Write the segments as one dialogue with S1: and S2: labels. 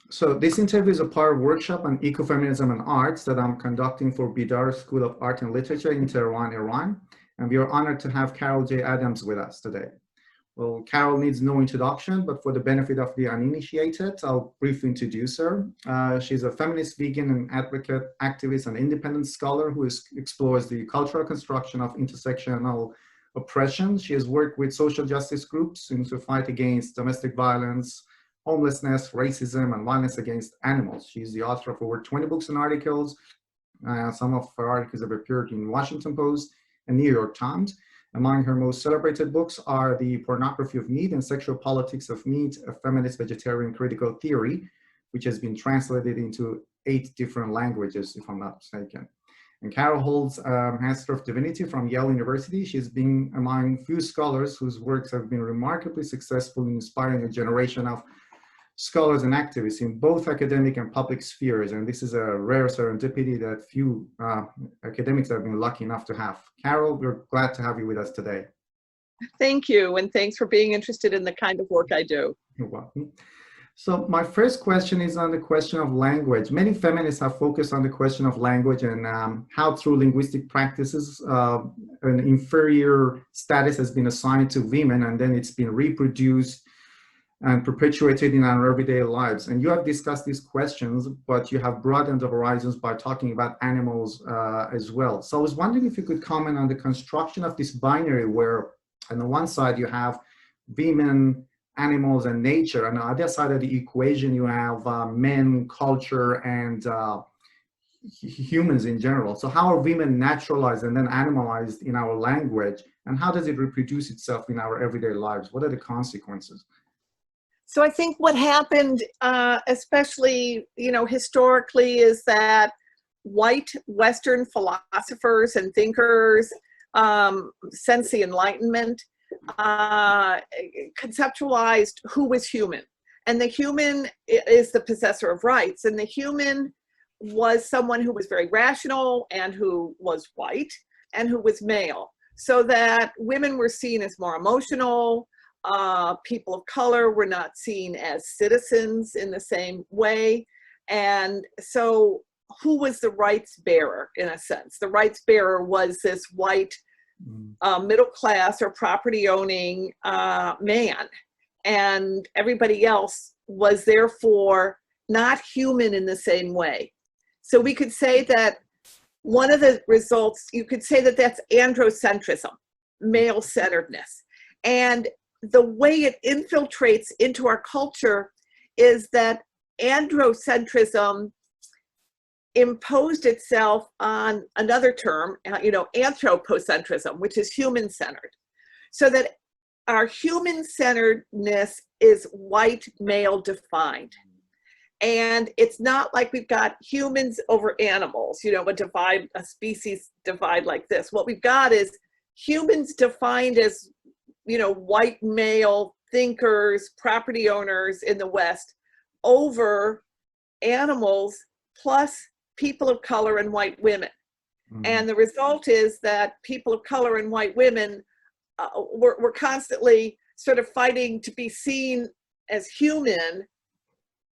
S1: So this interview is a part of workshop on ecofeminism and arts that I'm conducting for Bidar School of Art and Literature in Tehran, Iran. And we are honored to have Carol J. Adams with us today. Well, Carol needs no introduction, but for the benefit of the uninitiated, I'll briefly introduce her. She's a feminist, vegan, and advocate, activist, and independent scholar who explores the cultural construction of intersectional oppression. She has worked with social justice groups in the fight against domestic violence, homelessness, racism, and violence against animals. She's the author of over 20 books and articles. Some of her articles have appeared in Washington Post and New York Times. Among her most celebrated books are The Pornography of Meat and Sexual Politics of Meat, a Feminist Vegetarian Critical Theory, which has been translated into 8 different languages, if I'm not mistaken. And Carol holds a Master of Divinity from Yale University. She's been among few scholars whose works have been remarkably successful in inspiring a generation of scholars and activists in both academic and public spheres. And this is a rare serendipity that few academics have been lucky enough to have. Carol, we're glad to have you with us today.
S2: Thank you, and thanks for being interested in the kind of work I do.
S1: You're welcome. So my first question is on the question of language. Many feminists have focused on the question of language and how through linguistic practices, an inferior status has been assigned to women, and then it's been reproduced and perpetuated in our everyday lives. And you have discussed these questions, but you have broadened the horizons by talking about animals as well. So I was wondering if you could comment on the construction of this binary where on the one side you have women, animals, and nature, and on the other side of the equation you have men, culture, and humans in general. So how are women naturalized and then animalized in our language, and how does it reproduce itself in our everyday lives? What are the consequences?
S2: So I think what happened, especially, historically, is that white Western philosophers and thinkers, since the Enlightenment, conceptualized who was human. And the human is the possessor of rights. And the human was someone who was very rational and who was white and who was male. So that women were seen as more emotional. People of color were not seen as citizens in the same way. And so who was the rights bearer, in a sense? The rights bearer was this white middle class or property owning man. And everybody else was therefore not human in the same way. So we could say that one of the results, you could say that that's androcentrism, male-centeredness. And the way it infiltrates into our culture is that androcentrism imposed itself on another term, anthropocentrism, which is human-centered. So that our human-centeredness is white male defined. And it's not like we've got humans over animals, a species divide like this. What we've got is humans defined as white male thinkers, property owners in the West over animals plus people of color and white women. And the result is that people of color and white women were constantly sort of fighting to be seen as human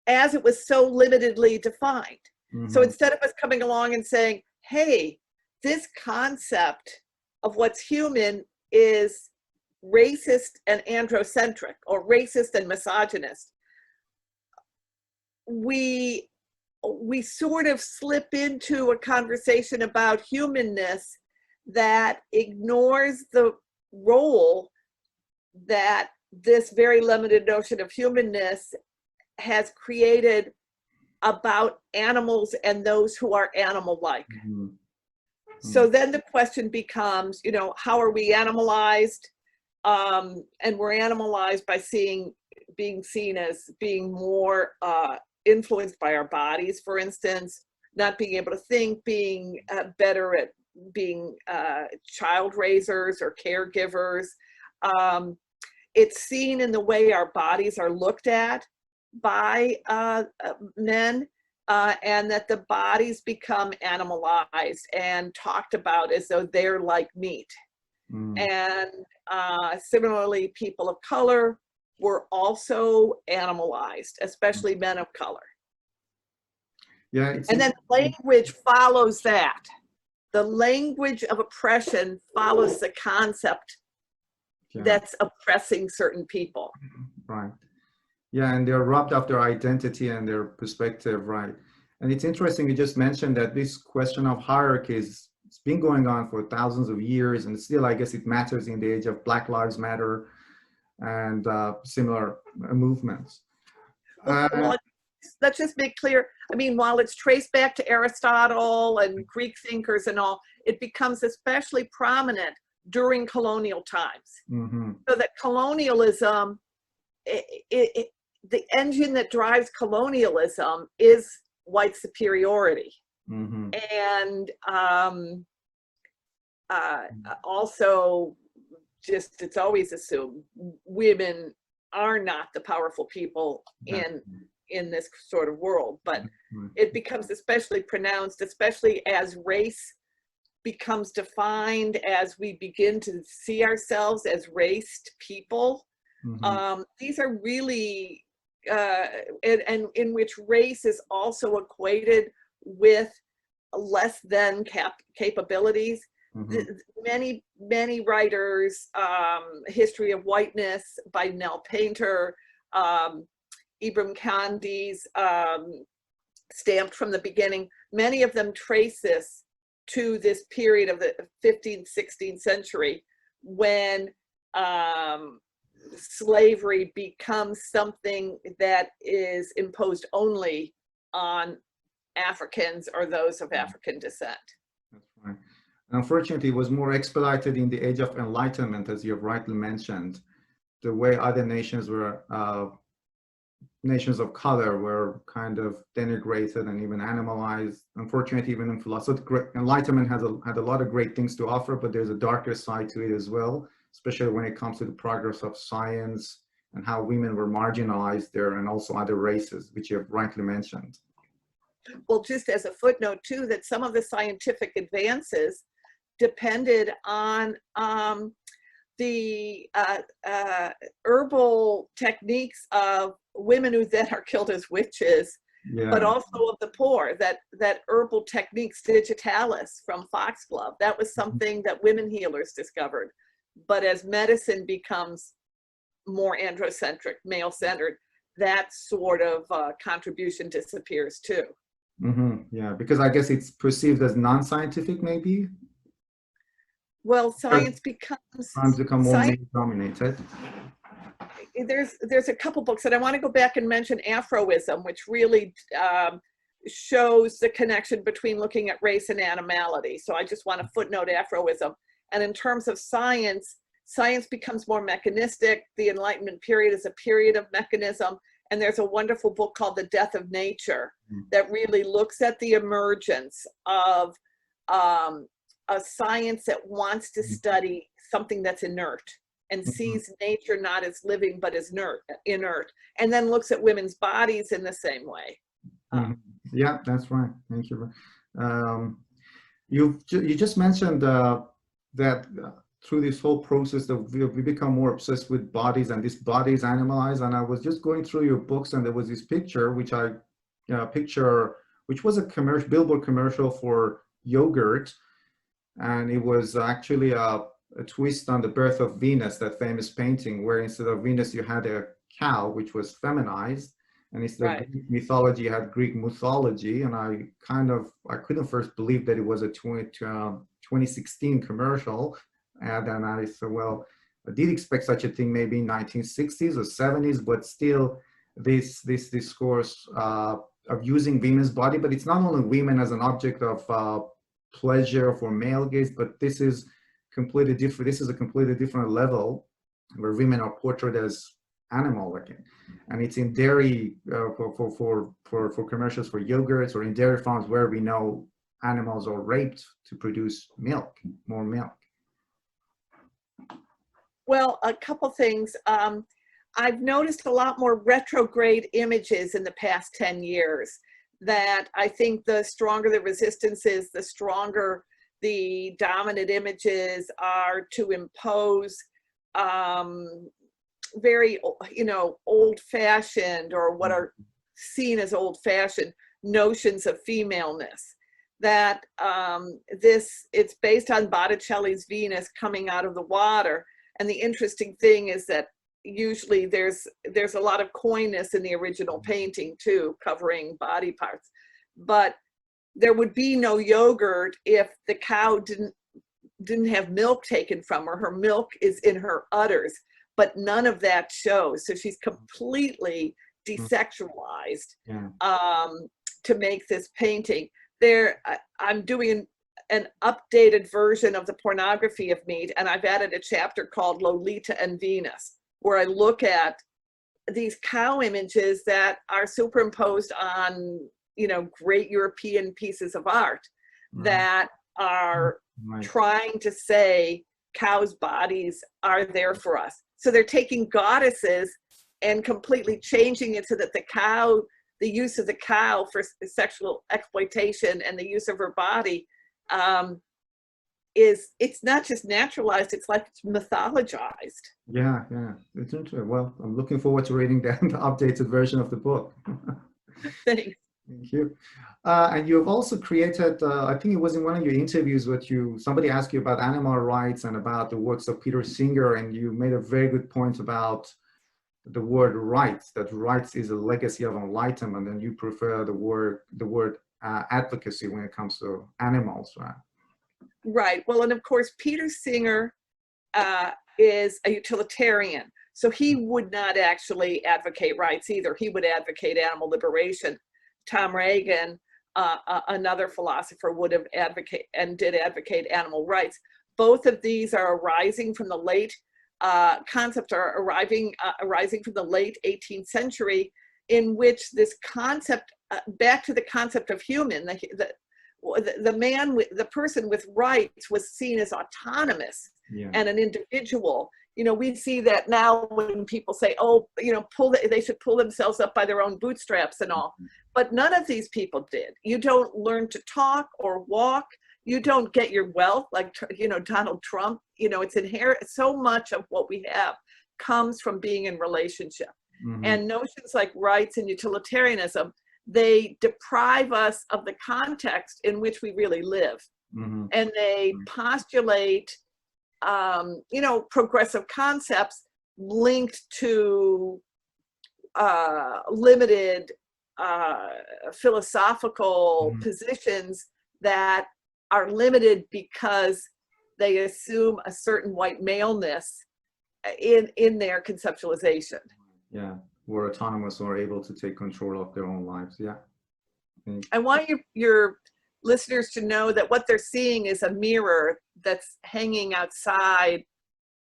S2: as it was so limitedly defined. So instead of us coming along and saying, hey, this concept of what's human is racist and androcentric, or racist and misogynist, we sort of slip into a conversation about humanness that ignores the role that this very limited notion of humanness has created about animals and those who are animal-like. So then the question becomes, how are we animalized? And we're animalized by being seen as being more influenced by our bodies, for instance, not being able to think, being better at being child raisers or caregivers. It's seen in the way our bodies are looked at by men, and that the bodies become animalized and talked about as though they're like meat. And similarly, people of color were also animalized, especially men of color.
S1: Yeah, it's
S2: And then language follows that. The language of oppression follows the concept
S1: yeah,
S2: that's oppressing certain people.
S1: right. Yeah, and they're robbed of their identity and their perspective, right? And it's interesting you just mentioned that this question of hierarchies, it's been going on for thousands of years, and still, I guess, it matters in the age of Black Lives Matter and similar movements.
S2: Well, let's just make clear. I mean, while it's traced back to Aristotle and Greek thinkers and all, it becomes especially prominent during colonial times.
S1: Mm-hmm.
S2: So that colonialism, the engine that drives colonialism is white superiority.
S1: Mm-hmm.
S2: And also, just it's always assumed women are not the powerful people in this sort of world, but it becomes especially pronounced, especially as race becomes defined, as we begin to see ourselves as raced people.
S1: Mm-hmm.
S2: These are really, and in which race is also equated with less than capabilities.
S1: Mm-hmm.
S2: Many writers, History of Whiteness by Nell Painter, Ibram Kendi's Stamped from the Beginning, many of them trace this to this period of the 15th, 16th century when slavery becomes something that is imposed only on Africans or those of African descent.
S1: That's right. Unfortunately, it was more expedited in the age of Enlightenment, as you have rightly mentioned. The way other nations were, nations of color were kind of denigrated and even animalized. Unfortunately, even in philosophy, Enlightenment had a lot of great things to offer, but there's a darker side to it as well, especially when it comes to the progress of science and how women were marginalized there, and also other races, which you have rightly mentioned.
S2: Well, just as a footnote too, that some of the scientific advances depended on the herbal techniques of women who then are killed as witches,
S1: Yeah.
S2: but also of the poor, that herbal techniques, digitalis from foxglove, that was something that women healers discovered. But as medicine becomes more androcentric, male-centered, that sort of contribution disappears too.
S1: Mm-hmm. Yeah, because I guess it's perceived as non-scientific, maybe.
S2: Well, science becomes
S1: become more male-dominated.
S2: There's a couple books, and I want to go back and mention Afroism, which really shows the connection between looking at race and animality. So I just want to footnote Afroism. And in terms of science, science becomes more mechanistic. The Enlightenment period is a period of mechanism. And there's a wonderful book called The Death of Nature that really looks at the emergence of a science that wants to study something that's inert and sees nature not as living, but as inert, and then looks at women's bodies in the same way.
S1: Yeah, that's right. Thank you. You just mentioned that through this whole process that we become more obsessed with bodies, and this body is animalized. And I was just going through your books, and there was this picture, which was a commercial, billboard commercial for yogurt, and it was actually a twist on The Birth of Venus, that famous painting, where instead of Venus you had a cow, which was feminized, and instead of Greek mythology you had Greek mythology. And I couldn't first believe that it was a 2016 commercial. And then I said, well, I did expect such a thing maybe in 1960s or 70s, but still this discourse of using women's body. But it's not only women as an object of pleasure for male gaze, but this is completely different. This is a completely different level where women are portrayed as animal looking, and it's in dairy for commercials for yogurts, or in dairy farms where we know animals are raped to produce milk, more milk.
S2: Well, a couple things. I've noticed a lot more retrograde images in the past 10 years, that I think the stronger the resistance is, the stronger the dominant images are to impose very, old-fashioned, or what are seen as old-fashioned notions of femaleness. That it's based on Botticelli's Venus coming out of the water. And the interesting thing is that usually there's a lot of coyness in the original painting too, covering body parts. But there would be no yogurt if the cow didn't have milk taken from her. Her milk is in her udders, but none of that shows. So she's completely desexualized to make this painting. I'm doing an updated version of the Pornography of Meat, and I've added a chapter called Lolita and Venus, where I look at these cow images that are superimposed on, you know, great European pieces of art that are trying to say cows' bodies are there for us. So they're taking goddesses and completely changing it so that the use of the cow for sexual exploitation and the use of her body it's not just naturalized, it's like it's mythologized.
S1: Yeah, it's interesting. Well, I'm looking forward to reading the updated version of the book.
S2: Thanks.
S1: Thank you. And you have also created, I think it was in one of your interviews, somebody asked you about animal rights and about the works of Peter Singer, and you made a very good point about the word rights, that rights is a legacy of enlightenment, and you prefer the word advocacy when it comes to animals, right?
S2: Right. Well, and of course, Peter Singer is a utilitarian. So he would not actually advocate rights either. He would advocate animal liberation. Tom Reagan, another philosopher, would have advocated and did advocate animal rights. Both of these are arising from the late arising from the late 18th century, in which this concept, back to the concept of human, the person with rights was seen as autonomous and an individual. You know, we see that now when people say, oh, you know, they should pull themselves up by their own bootstraps and all. But none of these people did. You don't learn to talk or walk. You don't get your wealth like, you know, Donald Trump. You know, it's inherent. So much of what we have comes from being in relationship. And notions like rights and utilitarianism, they deprive us of the context in which we really live. And they postulate, you know, progressive concepts linked to limited philosophical positions that are limited because they assume a certain white maleness in their conceptualization. Yeah,
S1: we're autonomous or able to take control of their own lives. Yeah.
S2: I want your listeners to know that what they're seeing is a mirror that's hanging outside.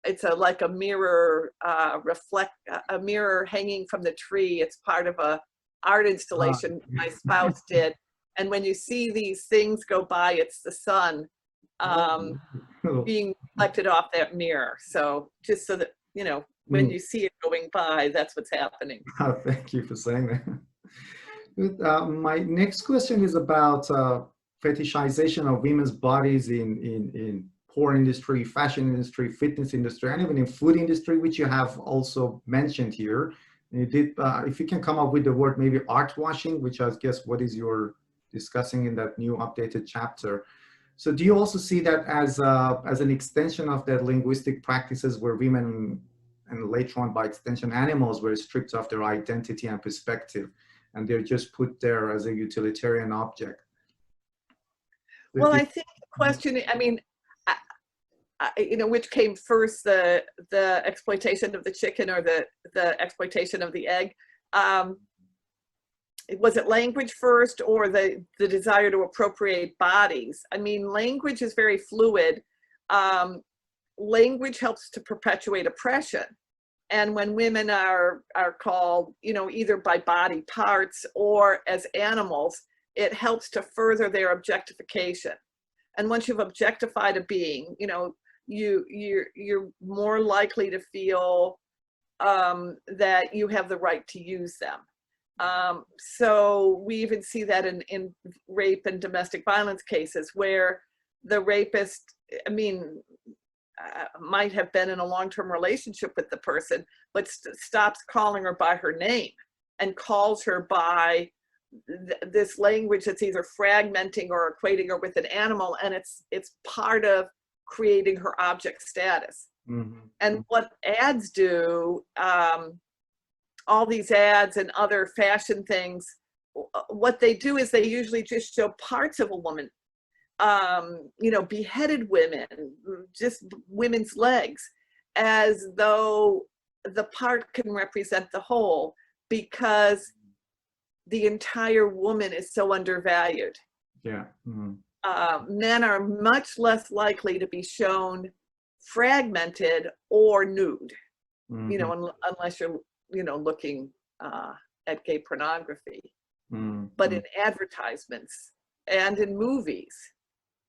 S2: It's like a mirror, a mirror hanging from the tree. It's part of a art installation my spouse did. And when you see these things go by, it's the sun being reflected off that mirror. So just so that, you know, when you see it going by, that's what's happening.
S1: Thank you for saying that. My next question is about fetishization of women's bodies in porn industry, fashion industry, fitness industry, and even in food industry, which you have also mentioned here. You did, if you can come up with the word maybe art washing, which I guess what is you're discussing in that new updated chapter. So do you also see that as an extension of that linguistic practices where women, and later on by extension animals, were stripped of their identity and perspective, and they're just put there as a utilitarian object?
S2: Well, I think the question, I mean, you know, which came first, the exploitation of the chicken or the exploitation of the egg? Was it language first or the desire to appropriate bodies? I mean, language is very fluid. Language helps to perpetuate oppression. And when women are called, you know, either by body parts or as animals, it helps to further their objectification. And once you've objectified a being, you know, you're more likely to feel that you have the right to use them. So we even see that in rape and domestic violence cases where the rapist, I mean, might have been in a long-term relationship with the person, but stops calling her by her name and calls her by this language that's either fragmenting or equating her with an animal, and it's part of creating her object status. And what ads do, all these ads and other fashion things, what they do is they usually just show parts of a woman, you know, beheaded women, just women's legs, as though the part can represent the whole, because the entire woman is so undervalued.
S1: Yeah.
S2: Men are much less likely to be shown fragmented or nude, you know, unless you're, you know, looking at gay pornography. But in advertisements and in movies,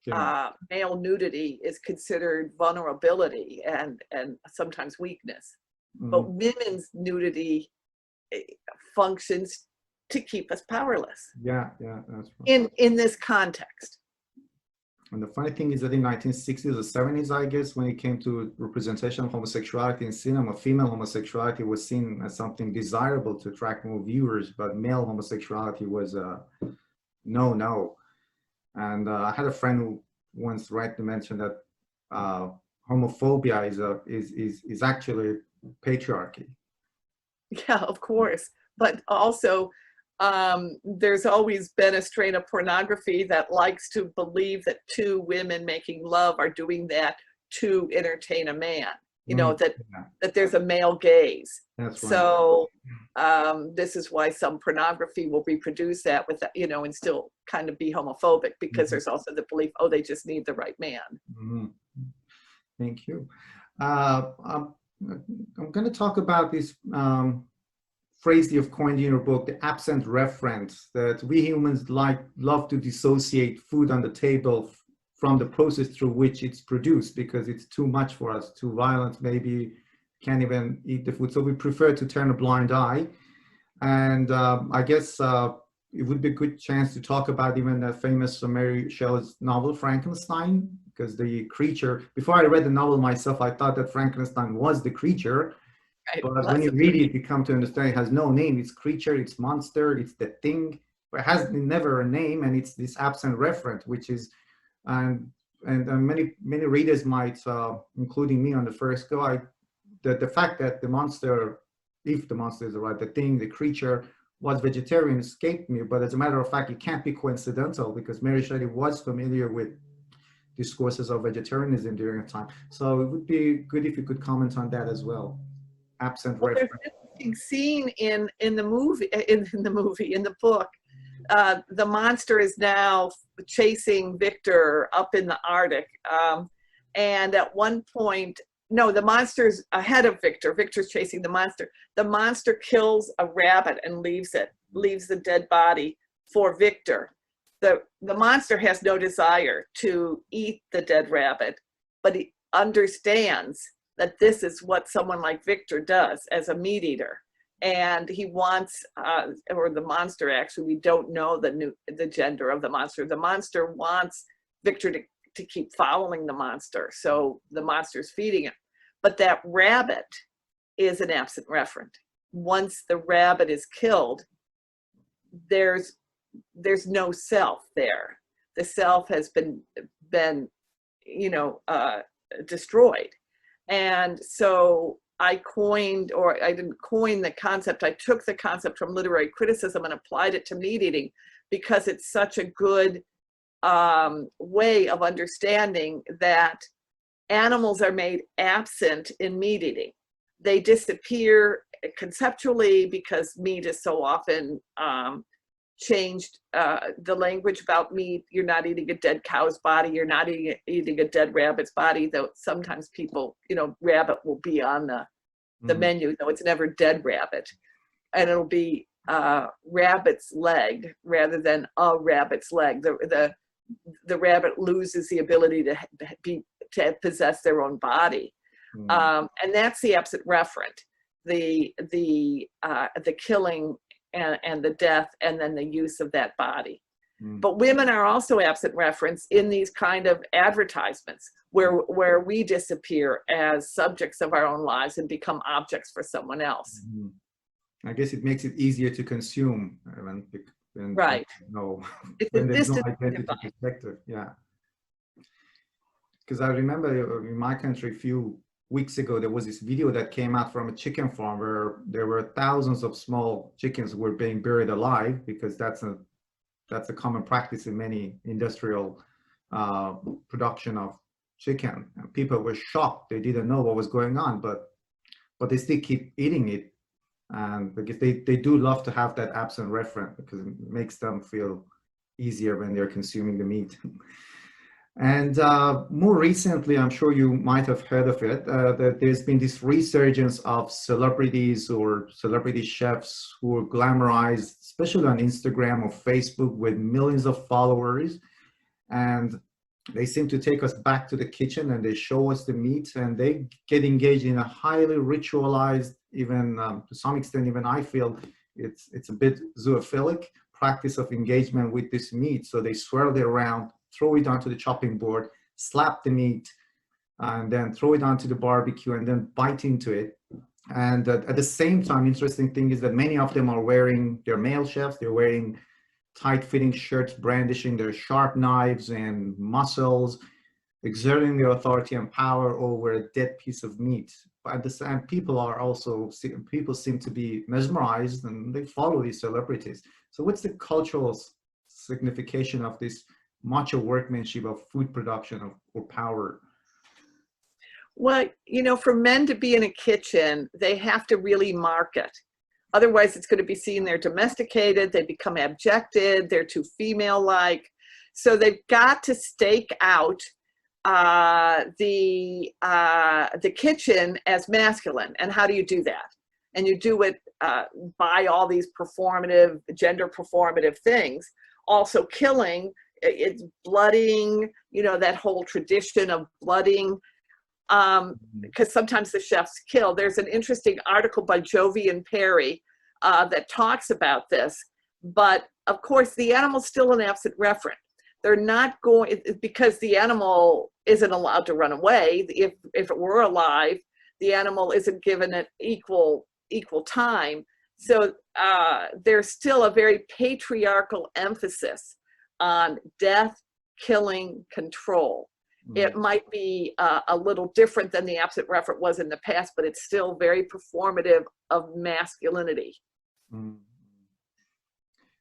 S2: male nudity is considered vulnerability and sometimes weakness. But women's nudity functions to keep us powerless.
S1: Yeah, that's right.
S2: In this context.
S1: And the funny thing is that in 1960s or 70s, I guess, when it came to representation of homosexuality in cinema, female homosexuality was seen as something desirable to attract more viewers, but male homosexuality was a no. And I had a friend who once rightly mentioned that homophobia is actually patriarchy.
S2: Yeah, of course. But also, there's always been a strain of pornography that likes to believe that two women making love are doing that to entertain a man. You know, that there's a male gaze.
S1: That's right.
S2: So this is why some pornography will reproduce that with, you know, and still kind of be homophobic, because there's also the belief, oh, they just need the right man.
S1: Thank you. I'm going to talk about this phrase you've coined in your book, the absent referent, that we humans love to dissociate food on the table from the process through which it's produced, because it's too much for us, too violent, maybe can't even eat the food. So we prefer to turn a blind eye. And I guess it would be a good chance to talk about even that famous Mary Shelley's novel, Frankenstein, because the creature, before I read the novel myself, I thought that Frankenstein was the creature. But when you read it, you come to understand it has no name. It's creature, it's monster, it's the thing, but it has never a name, and it's this absent referent, which is, and many readers might, including me on the first go, the fact that the monster, if the monster is the right, the thing, the creature was vegetarian escaped me. But as a matter of fact, it can't be coincidental, because Mary Shelley was familiar with discourses of vegetarianism during a time. So it would be good if you could comment on that as well. Absent reference.
S2: There's an interesting scene in the movie, in the book. The monster is now chasing Victor up in the Arctic, and at one point, no, the monster's ahead of Victor. Victor's chasing the monster. The monster kills a rabbit and leaves the dead body for Victor. The monster has no desire to eat the dead rabbit, but he understands that this is what someone like Victor does as a meat eater. And he wants, or the monster actually, we don't know the gender of the monster. The monster wants Victor to keep following the monster. So the monster's feeding him. But that rabbit is an absent referent. Once the rabbit is killed, there's no self there. The self has been you know, destroyed. And so I didn't coin the concept, I took the concept from literary criticism and applied it to meat eating, because it's such a good way of understanding that animals are made absent in meat eating. They disappear conceptually because meat is so often changed. The language about meat, you're not eating a dead cow's body, you're not eating a dead rabbit's body, though sometimes people, you know, rabbit will be on the menu, though it's never dead rabbit. And it'll be rabbit's leg rather than a rabbit's leg. The rabbit loses the ability to possess their own body. And that's the absent referent, the killing and the death, and then the use of that body. But women are also absent reference in these kind of advertisements where we disappear as subjects of our own lives and become objects for someone else.
S1: I guess it makes it easier to consume when
S2: Right.
S1: no,
S2: It's a
S1: when there's no
S2: distance
S1: identity
S2: device.
S1: perspective. Yeah. Because I remember in my country a few weeks ago, there was this video that came out from a chicken farm where there were thousands of small chickens were being buried alive, because that's a common practice in many industrial production of chicken. And people were shocked. They didn't know what was going on, but they still keep eating it. And because they do love to have that absent referent, because it makes them feel easier when they're consuming the meat. And more recently, I'm sure you might have heard of it, that there's been this resurgence of celebrities or celebrity chefs who are glamorized, especially on Instagram or Facebook, with millions of followers. And they seem to take us back to the kitchen and they show us the meat, and they get engaged in a highly ritualized, even to some extent, even I feel it's a bit zoophilic practice of engagement with this meat. So they swirl it around, throw it onto the chopping board, slap the meat, and then throw it onto the barbecue and then bite into it. And at the same time, interesting thing is that many of them are wearing, they're male chefs, they're wearing tight-fitting shirts, brandishing their sharp knives and muscles, exerting their authority and power over a dead piece of meat. But at the same, people seem to be mesmerized and they follow these celebrities. So what's the cultural signification of this macho workmanship of food production or power?
S2: Well, you know, for men to be in a kitchen, they have to really market. Otherwise, it's going to be seen they're domesticated, they become abjected, they're too female-like. So they've got to stake out the kitchen as masculine. And how do you do that? And you do it by all these performative, gender performative things. Also killing, it's blooding, you know, that whole tradition of blooding. Because sometimes the chefs kill. There's an interesting article by Jovi and Perry that talks about this. But of course, the animal's still an absent referent. They're not going, because the animal isn't allowed to run away. If it were alive, the animal isn't given an equal time. So there's still a very patriarchal emphasis on death, killing, control. It might be a little different than the absent referent was in the past, but it's still very performative of masculinity.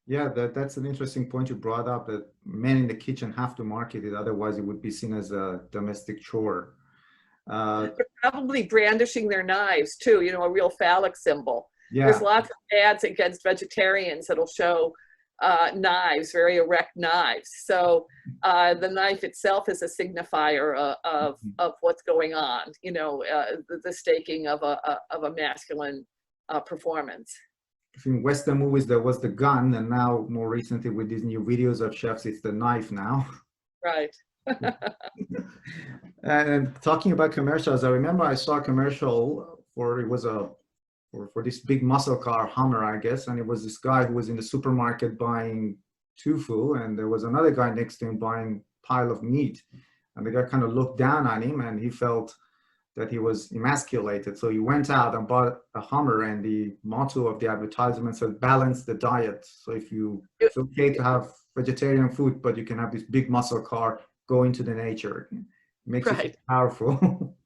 S1: Yeah, that's an interesting point you brought up, that men in the kitchen have to market it, otherwise it would be seen as a domestic chore.
S2: They're probably brandishing their knives too, you know, a real phallic symbol.
S1: Yeah.
S2: There's lots of ads against vegetarians that'll show knives, very erect knives. So the knife itself is a signifier of what's going on, you know, the staking of a masculine performance.
S1: In Western movies, there was the gun, and now more recently with these new videos of chefs, it's the knife now.
S2: Right.
S1: And talking about commercials, I remember I saw a commercial for, it was for this big muscle car, Hummer, I guess, and it was this guy who was in the supermarket buying tofu, and there was another guy next to him buying a pile of meat, and the guy kind of looked down on him, and he felt that he was emasculated. So he went out and bought a Hummer, and the motto of the advertisement said, balance the diet. So it's okay to have vegetarian food, but you can have this big muscle car, go into the nature. It makes it feel powerful.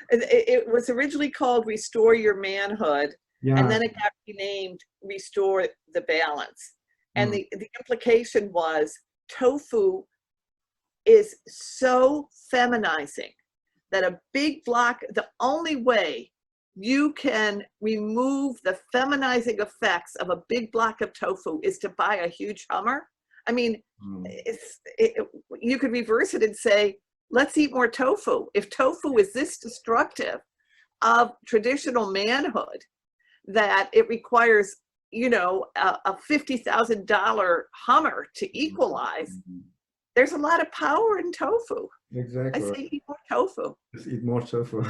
S2: It was originally called Restore Your Manhood,
S1: Yeah.
S2: and then it got renamed Restore the Balance. And the implication was tofu is so feminizing that a big block, the only way you can remove the feminizing effects of a big block of tofu is to buy a huge Hummer. I mean, you could reverse it and say, let's eat more tofu. If tofu is this destructive of traditional manhood, that it requires, you know, a $50,000 Hummer to equalize, there's a lot of power in tofu.
S1: Exactly.
S2: I say eat more tofu.
S1: Just eat more tofu.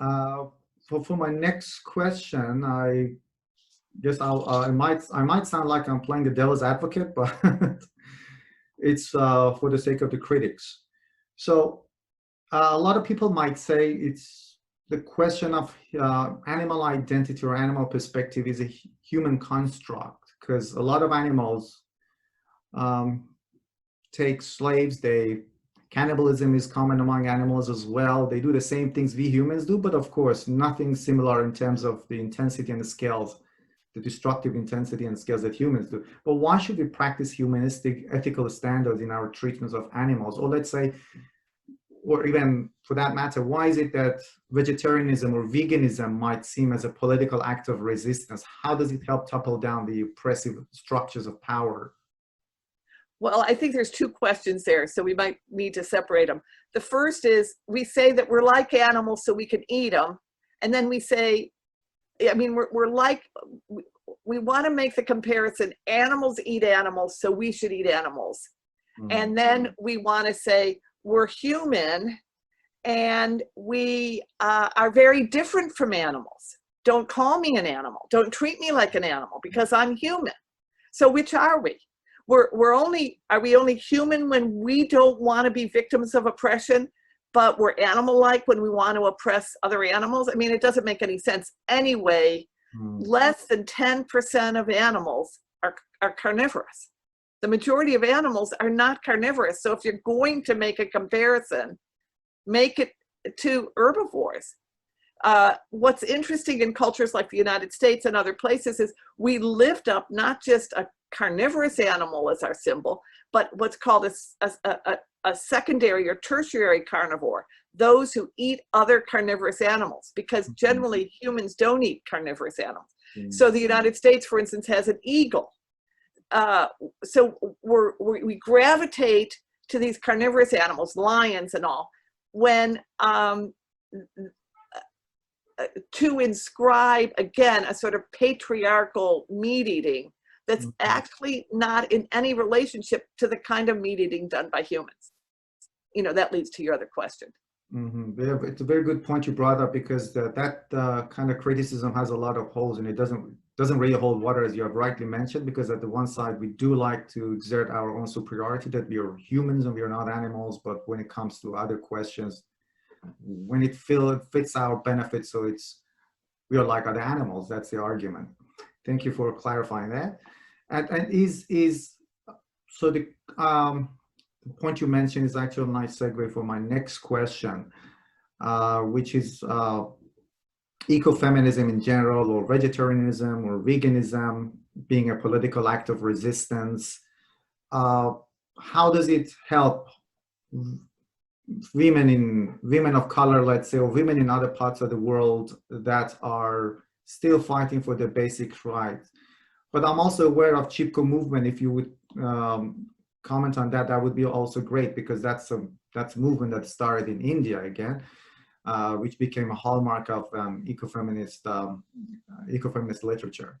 S1: So for my next question, I guess I might sound like I'm playing the devil's advocate, but it's for the sake of the critics. So a lot of people might say it's the question of animal identity or animal perspective is a human construct, because a lot of animals take slaves. Cannibalism is common among animals as well. They do the same things we humans do, but of course, nothing similar in terms of the intensity and the scales, the destructive intensity and scales that humans do. But why should we practice humanistic ethical standards in our treatments of animals? Or let's say, or even for that matter, why is it that vegetarianism or veganism might seem as a political act of resistance? How does it help topple down the oppressive structures of power?
S2: Well, I think there's two questions there, so we might need to separate them. The first is, we say that we're like animals so we can eat them. And then we say, I mean, we want to make the comparison, animals eat animals, so we should eat animals. Mm-hmm. And then we want to say, we're human and we are very different from animals. Don't call me an animal. Don't treat me like an animal because I'm human. So which are we? Are we only human when we don't want to be victims of oppression, but we're animal-like when we want to oppress other animals? I mean, it doesn't make any sense. Anyway, less than 10% of animals are carnivorous. The majority of animals are not carnivorous. So if you're going to make a comparison, make it to herbivores. What's interesting in cultures like the United States and other places is we lift up not just a carnivorous animal as our symbol, but what's called a secondary or tertiary carnivore, those who eat other carnivorous animals, because generally humans don't eat carnivorous animals. So the United States, for instance, has an eagle. So we gravitate to these carnivorous animals, lions and all, when to inscribe, again, a sort of patriarchal meat eating that's actually not in any relationship to the kind of meat eating done by humans. You know, that leads to your other question.
S1: Yeah, it's a very good point you brought up, because that kind of criticism has a lot of holes, and it doesn't really hold water, as you have rightly mentioned, because at the one side, we do like to exert our own superiority, that we are humans and we are not animals, but when it comes to other questions, when it fits our benefit, so we are like other animals. That's the argument. Thank you for clarifying that. And so the point you mentioned is actually a nice segue for my next question, which is ecofeminism in general, or vegetarianism or veganism being a political act of resistance. How does it help women of color, let's say, or women in other parts of the world that are still fighting for their basic rights? But I'm also aware of Chipko movement. If you would comment on that, that would be also great, because that's a movement that started in India again, which became a hallmark of ecofeminist literature.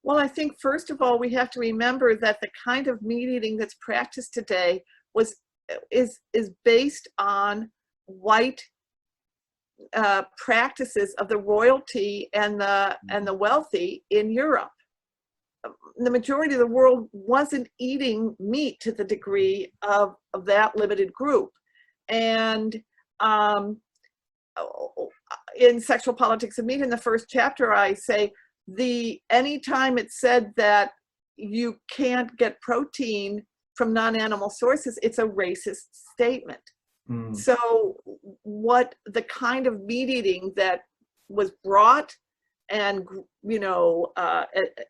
S2: Well, I think first of all, we have to remember that the kind of meat eating that's practiced today is based on white practices of the royalty and the wealthy in Europe. The majority of the world wasn't eating meat to the degree of that limited group. And in Sexual Politics of Meat, in the first chapter, I say anytime it's said that you can't get protein from non-animal sources, it's a racist statement. So what the kind of meat eating that was brought and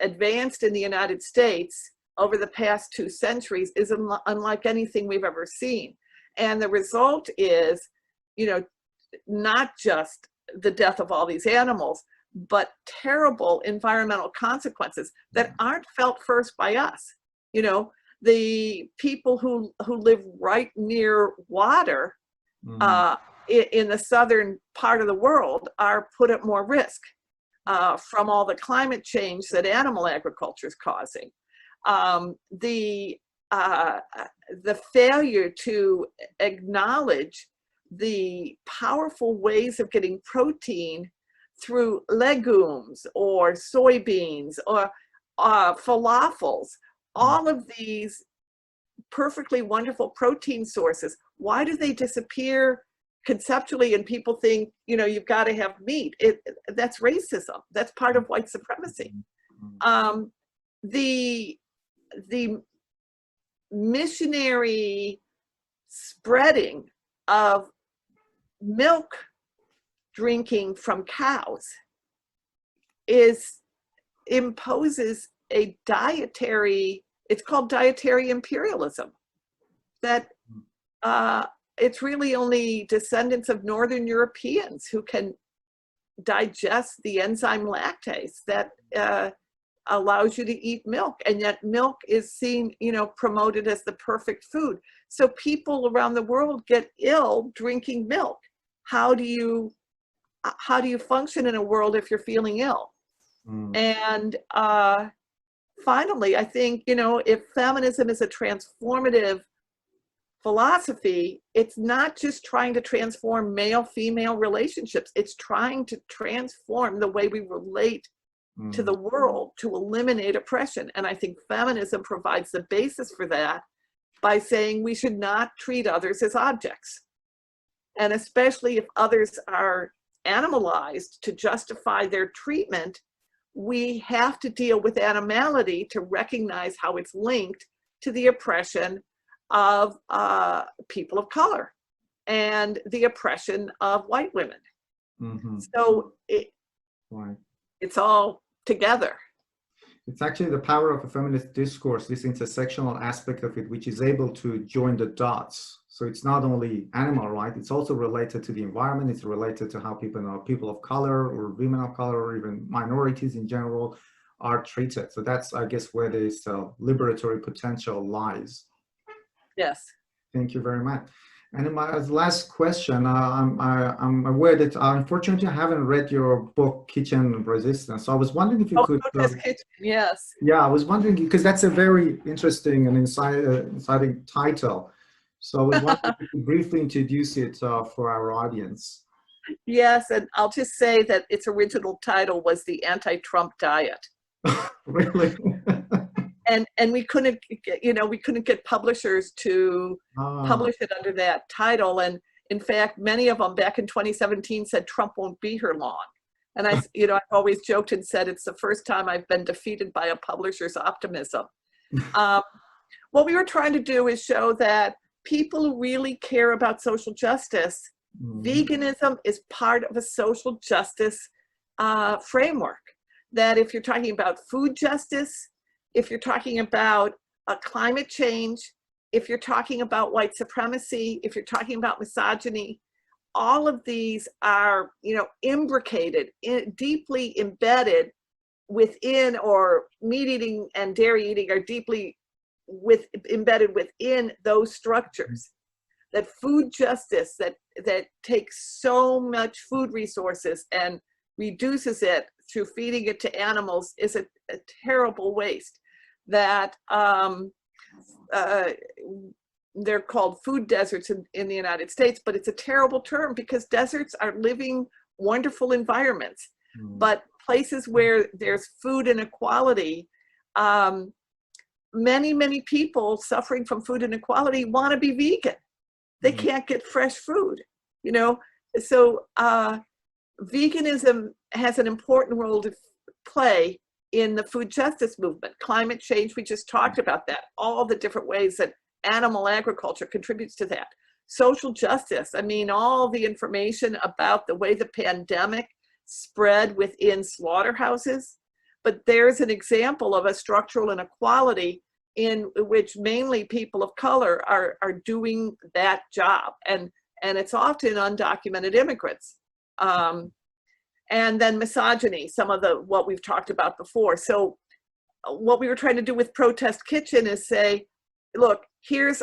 S2: advanced in the United States over the past 2 centuries is unlike anything we've ever seen. And the result is, not just the death of all these animals, but terrible environmental consequences that aren't felt first by us. The people who live right near water in the southern part of the world are put at more risk from all the climate change that animal agriculture is causing. The failure to acknowledge the powerful ways of getting protein through legumes or soybeans or falafels, all of these perfectly wonderful protein sources, why do they disappear conceptually, and people think, you know, you've got to have meat. That's racism. That's part of white supremacy. The missionary spreading of milk drinking from cows imposes a dietary, it's called dietary imperialism, that it's really only descendants of Northern Europeans who can digest the enzyme lactase that allows you to eat milk, and yet milk is seen, you know, promoted as the perfect food. So people around the world get ill drinking milk. How do you function in a world if you're feeling ill? And finally, I think, you know, if feminism is a transformative philosophy, it's not just trying to transform male-female relationships. It's trying to transform the way we relate to the world, to eliminate oppression. And I think feminism provides the basis for that by saying we should not treat others as objects. And especially if others are animalized to justify their treatment, we have to deal with animality to recognize how it's linked to the oppression of people of color and the oppression of white women. So it's all together.
S1: It's actually the power of a feminist discourse, this intersectional aspect of it, which is able to join the dots. So it's not only animal right, it's also related to the environment, it's related to how people of color or women of color or even minorities in general are treated. So that's, I guess, where this liberatory potential lies.
S2: Yes.
S1: Thank you very much. And in my last question, I'm aware that unfortunately I haven't read your book, Kitchen Resistance. So I was wondering if you could.
S2: Kitchen, yes.
S1: Yeah, I was wondering, because that's a very interesting and exciting title. So I was wondering if you could briefly introduce it for our audience.
S2: Yes, and I'll just say that its original title was The Anti-Trump Diet.
S1: Really?
S2: And we couldn't, you know, we couldn't get publishers to publish it under that title. And in fact, many of them back in 2017 said Trump won't be here long. And I, you know, I've always joked and said it's the first time I've been defeated by a publisher's optimism. What we were trying to do is show that people who really care about social justice, veganism is part of a social justice framework. That if you're talking about food justice, if you're talking about climate change, if you're talking about white supremacy, if you're talking about misogyny, all of these are, you know, imbricated, deeply embedded within, or meat eating and dairy eating are deeply embedded within those structures. That food justice that takes so much food resources and reduces it through feeding it to animals is a terrible waste. That they're called food deserts in the United States, but it's a terrible term because deserts are living, wonderful environments. But places where there's food inequality, many people suffering from food inequality want to be vegan. They can't get fresh food, you know? So veganism has an important role to play in the food justice movement. Climate change, we just talked about that, all the different ways that animal agriculture contributes to that. Social justice, I mean, all the information about the way the pandemic spread within slaughterhouses, but there's an example of a structural inequality in which mainly people of color are doing that job. And it's often undocumented immigrants. And then misogyny, some of what we've talked about before. So what we were trying to do with Protest Kitchen is say, look, here's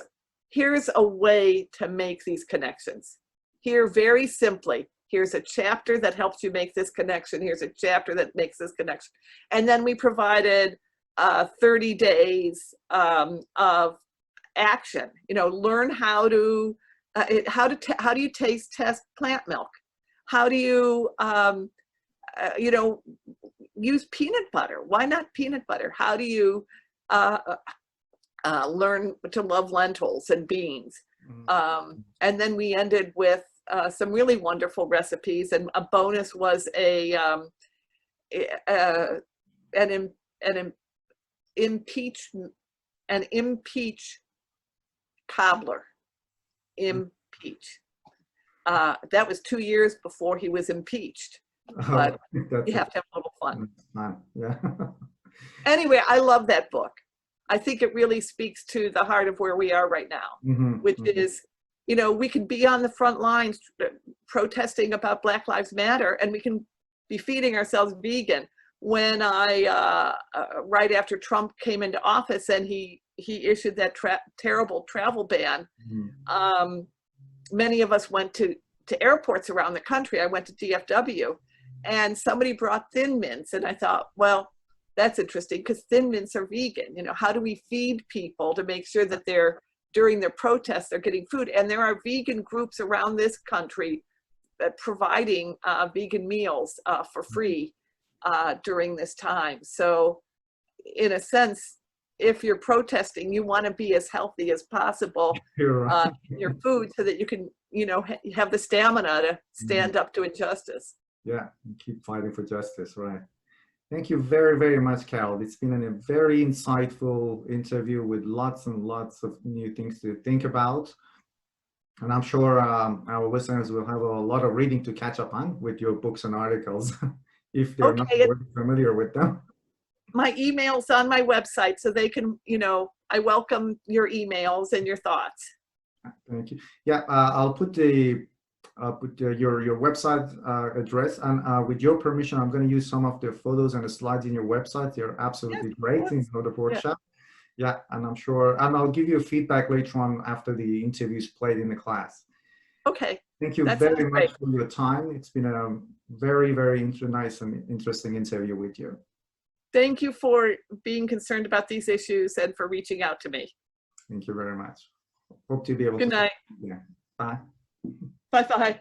S2: a way to make these connections. Here, very simply, here's a chapter that helps you make this connection. Here's a chapter that makes this connection. And then we provided 30 days of action. You know, learn how do you taste test plant milk? How do you, you know, use peanut butter? Why not peanut butter? How do you learn to love lentils and beans? And then we ended with some really wonderful recipes, and a bonus was an impeach cobbler. Impeach. That was 2 years before he was impeached, but you have to have a little fun.
S1: Yeah.
S2: Anyway, I love that book. I think it really speaks to the heart of where we are right now, which is, you know, we can be on the front lines protesting about Black Lives Matter, and we can be feeding ourselves vegan. When right after Trump came into office and he issued that terrible travel ban, many of us went to airports around the country. I went to DFW, and somebody brought Thin Mints, and I thought, well, that's interesting, because Thin Mints are vegan. You know, how do we feed people to make sure that during their protests, they're getting food? And there are vegan groups around this country providing vegan meals for free during this time. So in a sense, if you're protesting, you want to be as healthy as possible in your food, so that you can, you know, have the stamina to stand up to injustice.
S1: Yeah, keep fighting for justice, right? Thank you very, very much, Carol. It's been a very insightful interview with lots and lots of new things to think about. And I'm sure our listeners will have a lot of reading to catch up on with your books and articles, if they're not already familiar with them.
S2: My email's on my website, so they can, you know, I welcome your emails and your thoughts.
S1: Thank you. Yeah, I'll put your website address, and with your permission, I'm going to use some of the photos and the slides in your website. They're absolutely great in the workshop. Yeah, and I'm sure, and I'll give you feedback later on after the interviews played in the class.
S2: Okay.
S1: Thank you very much for your time. It's been a very, very nice and interesting interview with you.
S2: Thank you for being concerned about these issues and for reaching out to me.
S1: Thank you very much. Hope to be able to.
S2: Good night.
S1: Yeah. Bye.
S2: Bye-bye.